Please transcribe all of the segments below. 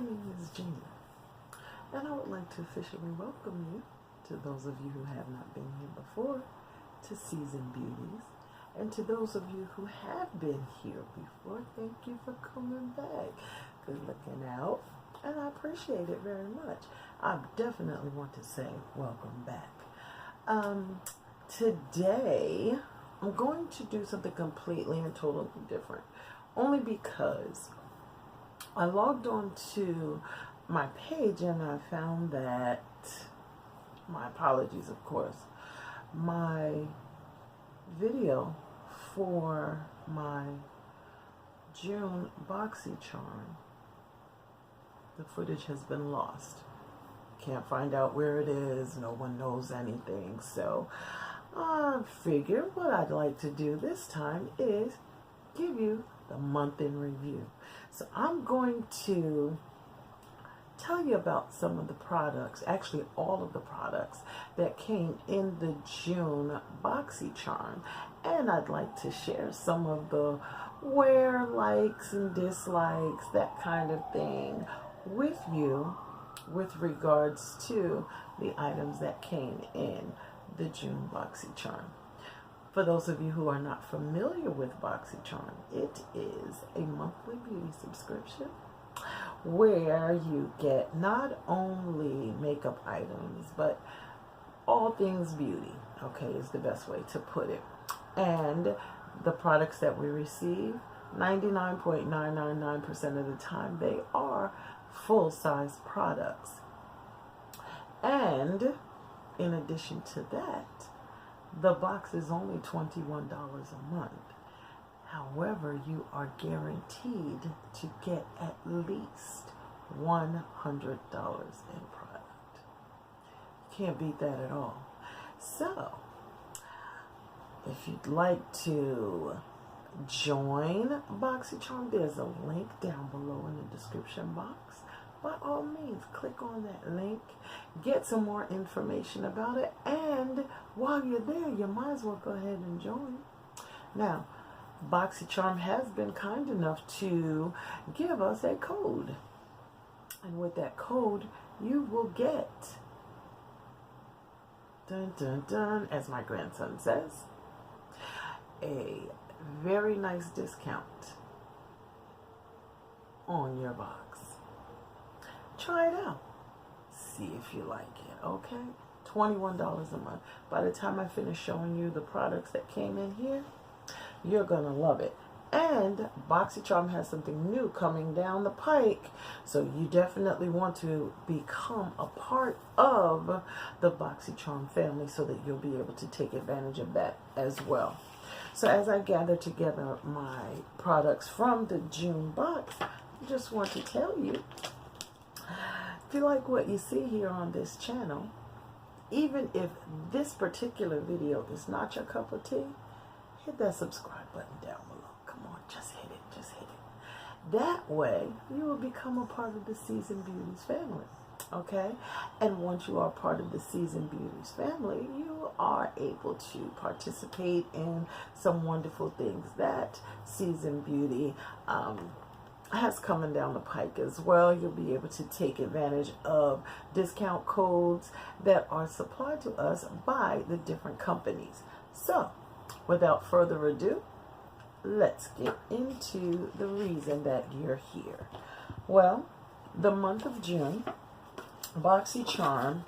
name is June, and I would like to officially welcome you, to those of you who have not been here before, to Season Beauties. And to those of you who have been here before, thank you for coming back. Good looking out, and I appreciate it very much. I definitely want to say welcome back. Today, I'm going to do something completely and totally different, only because I logged on to my page and I found that, my apologies of course, my video for my June BoxyCharm, the footage has been lost. Can't find out where it is, no one knows anything, so I figured what I'd like to do this time is give you the month in review. So I'm going to tell you about some of the products, actually all of the products that came in the June BoxyCharm, and I'd like to share some of the wear likes and dislikes, that kind of thing, with you with regards to the items that came in the June BoxyCharm. For those of you who are not familiar with BoxyCharm, it is a monthly beauty subscription where you get not only makeup items, but all things beauty, okay, is the best way to put it. And the products that we receive, 99.999% of the time, they are full-size products. And in addition to that, the box is only $21 a month. However, you are guaranteed to get at least $100 in product. You can't beat that at all. So, if you'd like to join BoxyCharm, there's a link down below in the description box. By all means, click on that link, get some more information about it, and while you're there, you might as well go ahead and join. Now, BoxyCharm has been kind enough to give us a code, and with that code, you will get, dun dun dun, as my grandson says, a very nice discount on your box. Try it out. See if you like it, okay? $21 a month. By the time I finish showing you the products that came in here, you're going to love it. And BoxyCharm has something new coming down the pike, so you definitely want to become a part of the BoxyCharm family so that you'll be able to take advantage of that as well. So as I gather together my products from the June box, I just want to tell you, if you like what you see here on this channel, even if this particular video is not your cup of tea, hit that subscribe button down below. Come on, just hit it, just hit it. That way, you will become a part of the Season Beauties family, okay? And once you are part of the Season Beauties family, you are able to participate in some wonderful things that Season Beauty has coming down the pike as well. You'll be able to take advantage of discount codes that are supplied to us by the different companies. So, without further ado, let's get into the reason that you're here. Well, the month of June, BoxyCharm,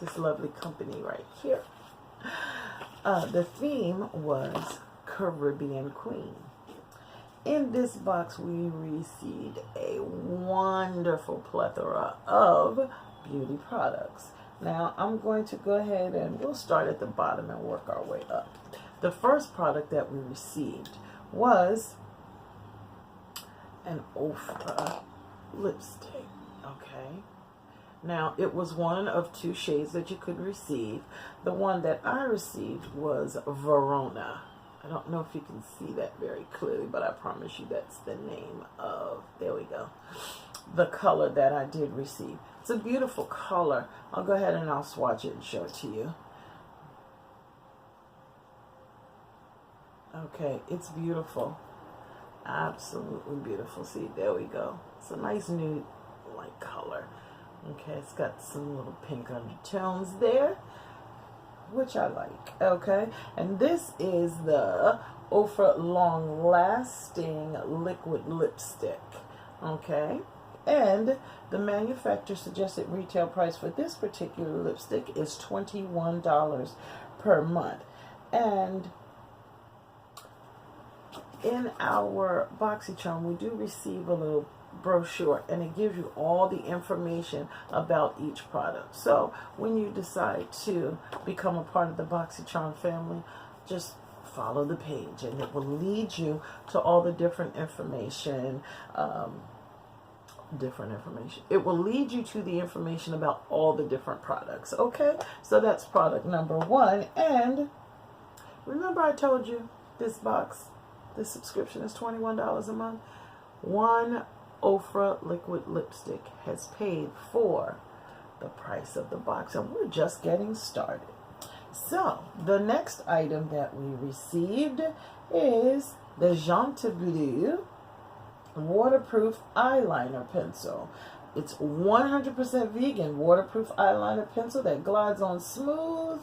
this lovely company right here, the theme was Caribbean Queen. In this box, we received a wonderful plethora of beauty products. Now, I'm going to go ahead and we'll start at the bottom and work our way up. The first product that we received was an Ofra lipstick, okay? Now, it was one of two shades that you could receive. The one that I received was Verona. I don't know if you can see that very clearly, but I promise you that's the name of, there we go, the color that I did receive. It's a beautiful color. I'll go ahead and I'll swatch it and show it to you. Okay, it's beautiful. Absolutely beautiful. See, there we go. It's a nice nude light color. Okay, it's got some little pink undertones there, which I like. Okay, and this is the Ofra Long Lasting Liquid Lipstick. Okay, and the manufacturer suggested retail price for this particular lipstick is $21 per month. And in our BoxyCharm, we do receive a little brochure, and it gives you all the information about each product. So when you decide to become a part of the BoxyCharm family, just follow the page, and it will lead you to all the different information. It will lead you to the information about all the different products. Okay, so that's product number 1. And remember, I told you this subscription is $21 a month. One Ofra liquid lipstick has paid for the price of the box, and we're just getting started. So the next item that we received is the Chantebleu waterproof eyeliner pencil. It's 100% vegan waterproof eyeliner pencil that glides on smooth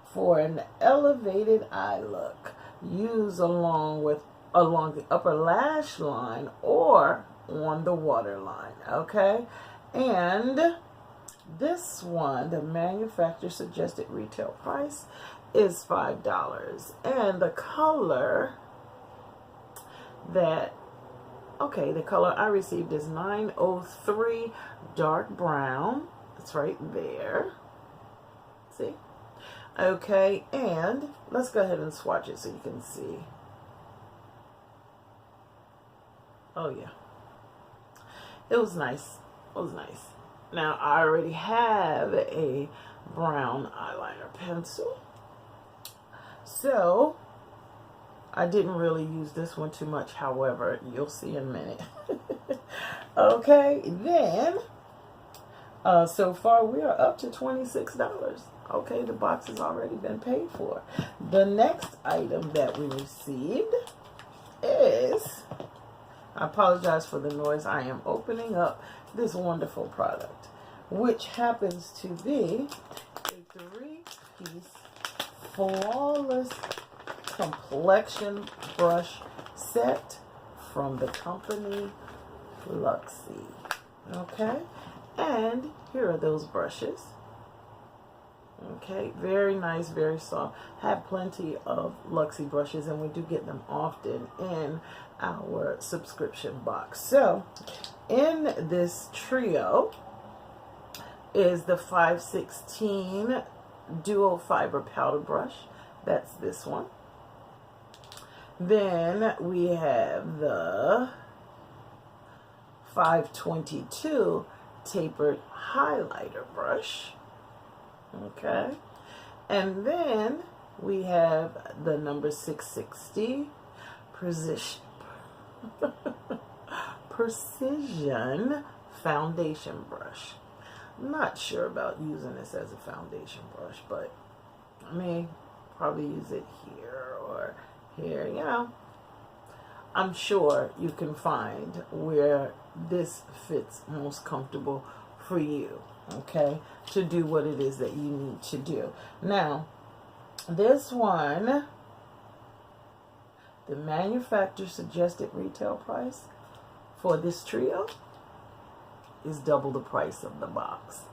for an elevated eye look. Use along the upper lash line or on the waterline. Okay, and this one, the manufacturer suggested retail price is $5, and the color I received is 903 dark brown. It's right there. See? Okay, and let's go ahead and swatch it so you can see. Oh yeah, it was nice. It was nice. Now I already have a brown eyeliner pencil, so I didn't really use this one too much. However, you'll see in a minute. Okay, then so far we are up to $26. Okay, the box has already been paid for. The next item that we received is, I apologize for the noise, I am opening up this wonderful product, which happens to be a 3-piece flawless complexion brush set from the company Luxie. Okay, and here are those brushes. Okay, very nice, very soft. Have plenty of Luxie brushes, and we do get them often in our subscription box. So in this trio is the 516 dual fiber powder brush. That's this one. Then we have the 522 tapered highlighter brush. Okay, and then we have the number 660 precision foundation brush. I'm not sure about using this as a foundation brush, but I may probably use it here or here. You know, I'm sure you can find where this fits most comfortable for you. Okay, to do what it is that you need to do. Now, this one, the manufacturer suggested retail price for this trio is double the price of the box,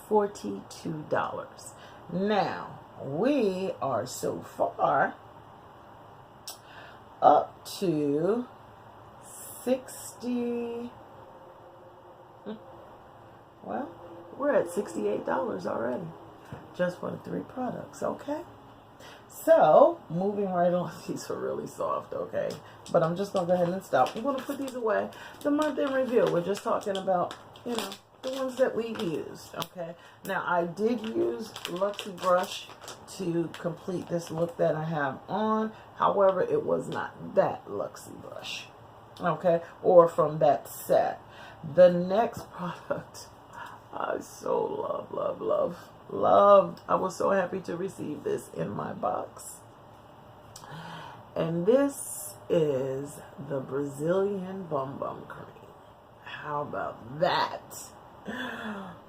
$42. Now, we are so far up to 60. Well, we're at $68 already, just for the 3 products, okay? So, moving right on, these are really soft, okay? But I'm just going to go ahead and stop. I'm going to put these away. The month in review, we're just talking about, you know, the ones that we used, okay? Now, I did use Luxie brush to complete this look that I have on. However, it was not that Luxie brush, okay? Or from that set. The next product, I so loved. I was so happy to receive this in my box. And this is the Brazilian Bum Bum Cream. How about that?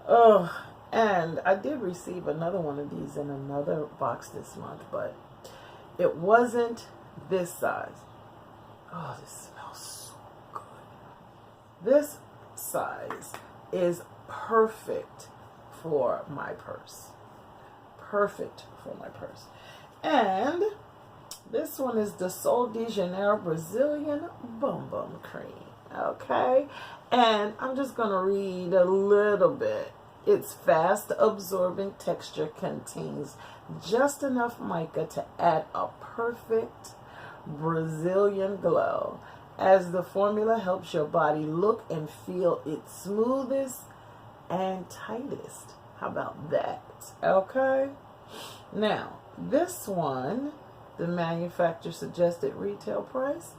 Oh, and I did receive another one of these in another box this month, but it wasn't this size. Oh, this smells so good. This size is perfect for my purse. Perfect for my purse. And this one is the Sol de Janeiro Brazilian Bum Bum Cream. Okay? And I'm just going to read a little bit. Its fast absorbing texture contains just enough mica to add a perfect Brazilian glow, as the formula helps your body look and feel its smoothest and tightest. How about that? Okay? Now, this one, the manufacturer suggested retail price,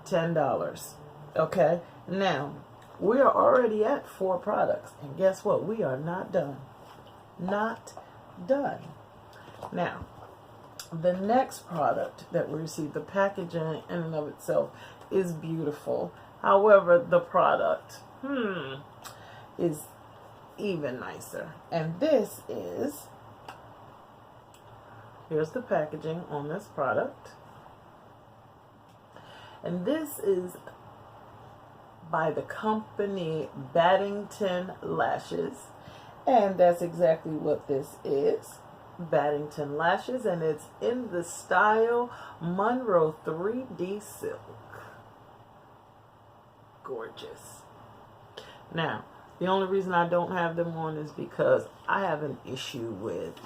$10. Okay? Now, we are already at 4 products. And guess what? We are not done. Not done. Now, the next product that we received, the packaging in and of itself is beautiful. However, the product, is even nicer. And this is, here's the packaging on this product. And this is by the company Baddington Lashes. And that's exactly what this is. Baddington Lashes, and it's in the style Monroe 3D Silk. Gorgeous. Now, the only reason I don't have them on is because I have an issue with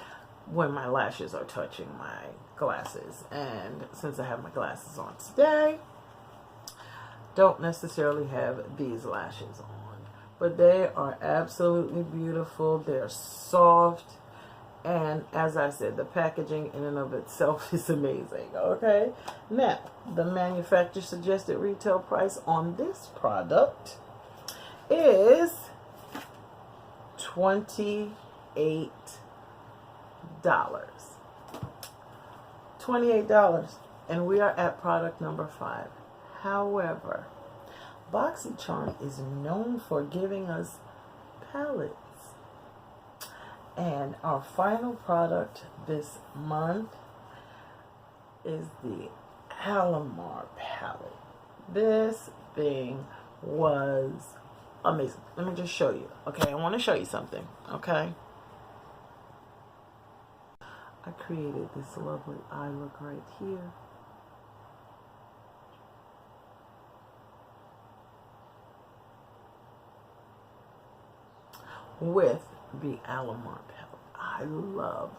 when my lashes are touching my glasses. And since I have my glasses on today, don't necessarily have these lashes on. But they are absolutely beautiful. They're soft. And as I said, the packaging in and of itself is amazing. Okay? Now, the manufacturer suggested retail price on this product is $28. $28. And we are at product number 5. However, BoxyCharm is known for giving us palettes. And our final product this month is the Alamar palette. This thing was amazing. Let me just show you. Okay, I want to show you something. Okay. I created this lovely eye look right here. With the Alamar palette. I love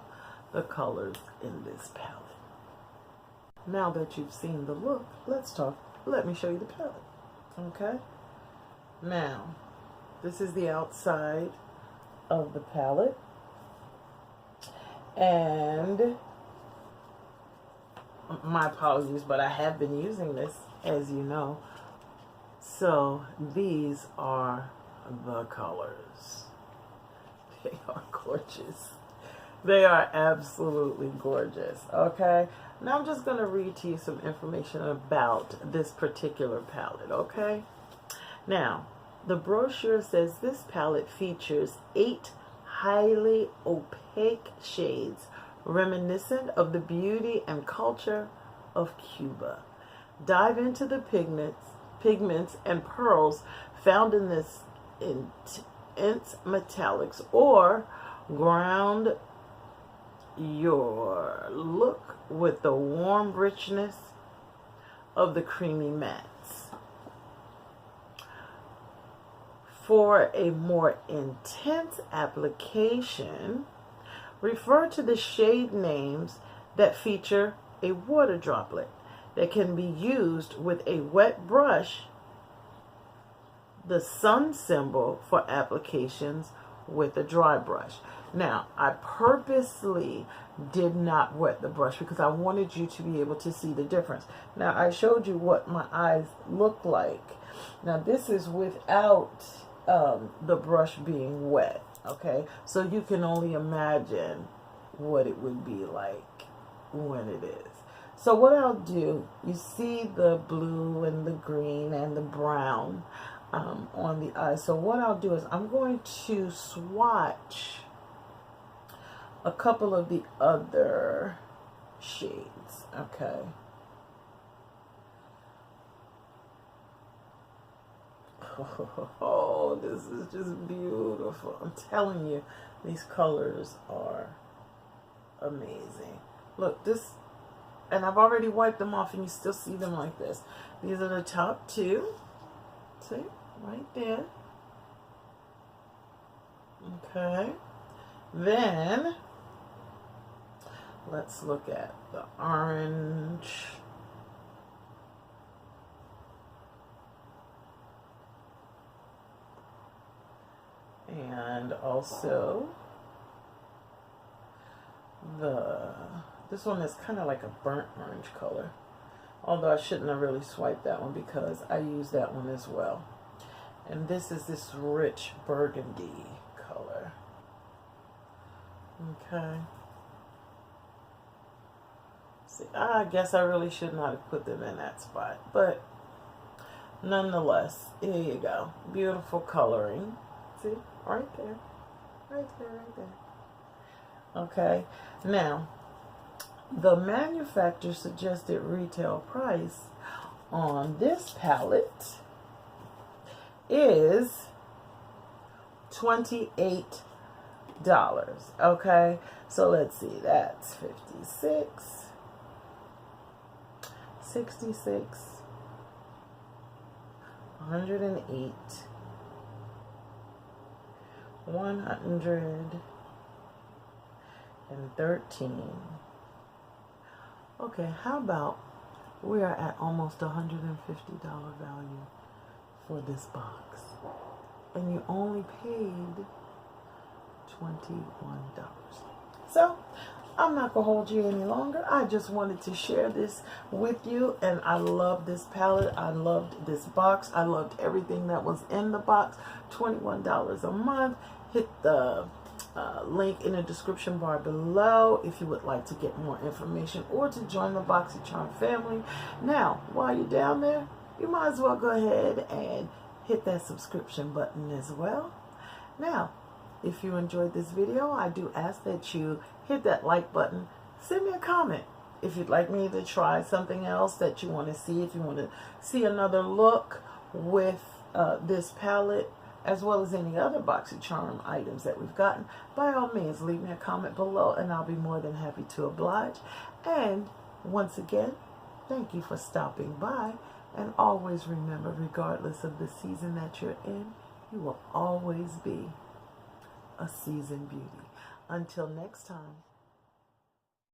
the colors in this palette. Now that you've seen the look, let me show you the palette. Okay? Now, this is the outside of the palette. And my apologies, but I have been using this, as you know. So these are the colors. They are gorgeous. They are absolutely gorgeous. Okay? Now I'm just going to read to you some information about this particular palette. Okay? Now, the brochure says this palette features 8 highly opaque shades reminiscent of the beauty and culture of Cuba. Dive into the pigments and pearls found in this intense metallics, or ground your look with the warm richness of the creamy mattes. For a more intense application, refer to the shade names that feature a water droplet that can be used with a wet brush, the sun symbol for applications with a dry brush. Now, I purposely did not wet the brush because I wanted you to be able to see the difference. Now, I showed you what my eyes look like. Now, this is without the brush being wet, okay? So you can only imagine what it would be like when it is. So what I'll do, you see the blue and the green and the brown on the eye. So what I'll do is I'm going to swatch a couple of the other shades, okay? Oh, this is just beautiful. I'm telling you, these colors are amazing. Look, this, and I've already wiped them off and you still see them like this. These are the top two. See, right there. Okay. Then, let's look at the orange. And also this one is kind of like a burnt orange color. Although I shouldn't have really swiped that one because I use that one as well. And this is this rich burgundy color. Okay. See, I guess I really should not have put them in that spot. But nonetheless, here you go. Beautiful coloring. See? Right there. Right there, right there. Okay. Now, the manufacturer suggested retail price on this palette is $28. Okay? So let's see. That's 56, 66, 108, 113. Okay, how about we are at almost $150 value for this box, and you only paid $21. So I'm not gonna hold you any longer. I just wanted to share this with you, and I love this palette. I loved this box. I loved everything that was in the box. $21 a month. Hit the link in the description bar below if you would like to get more information or to join the BoxyCharm family. Now, while you're down there, you might as well go ahead and hit that subscription button as well. Now, if you enjoyed this video, I do ask that you hit that like button. Send me a comment if you'd like me to try something else that you want to see. If you want to see another look with this palette, as well as any other BoxyCharm items that we've gotten, by all means, leave me a comment below and I'll be more than happy to oblige. And once again, thank you for stopping by. And always remember, regardless of the season that you're in, you will always be a seasoned beauty. Until next time.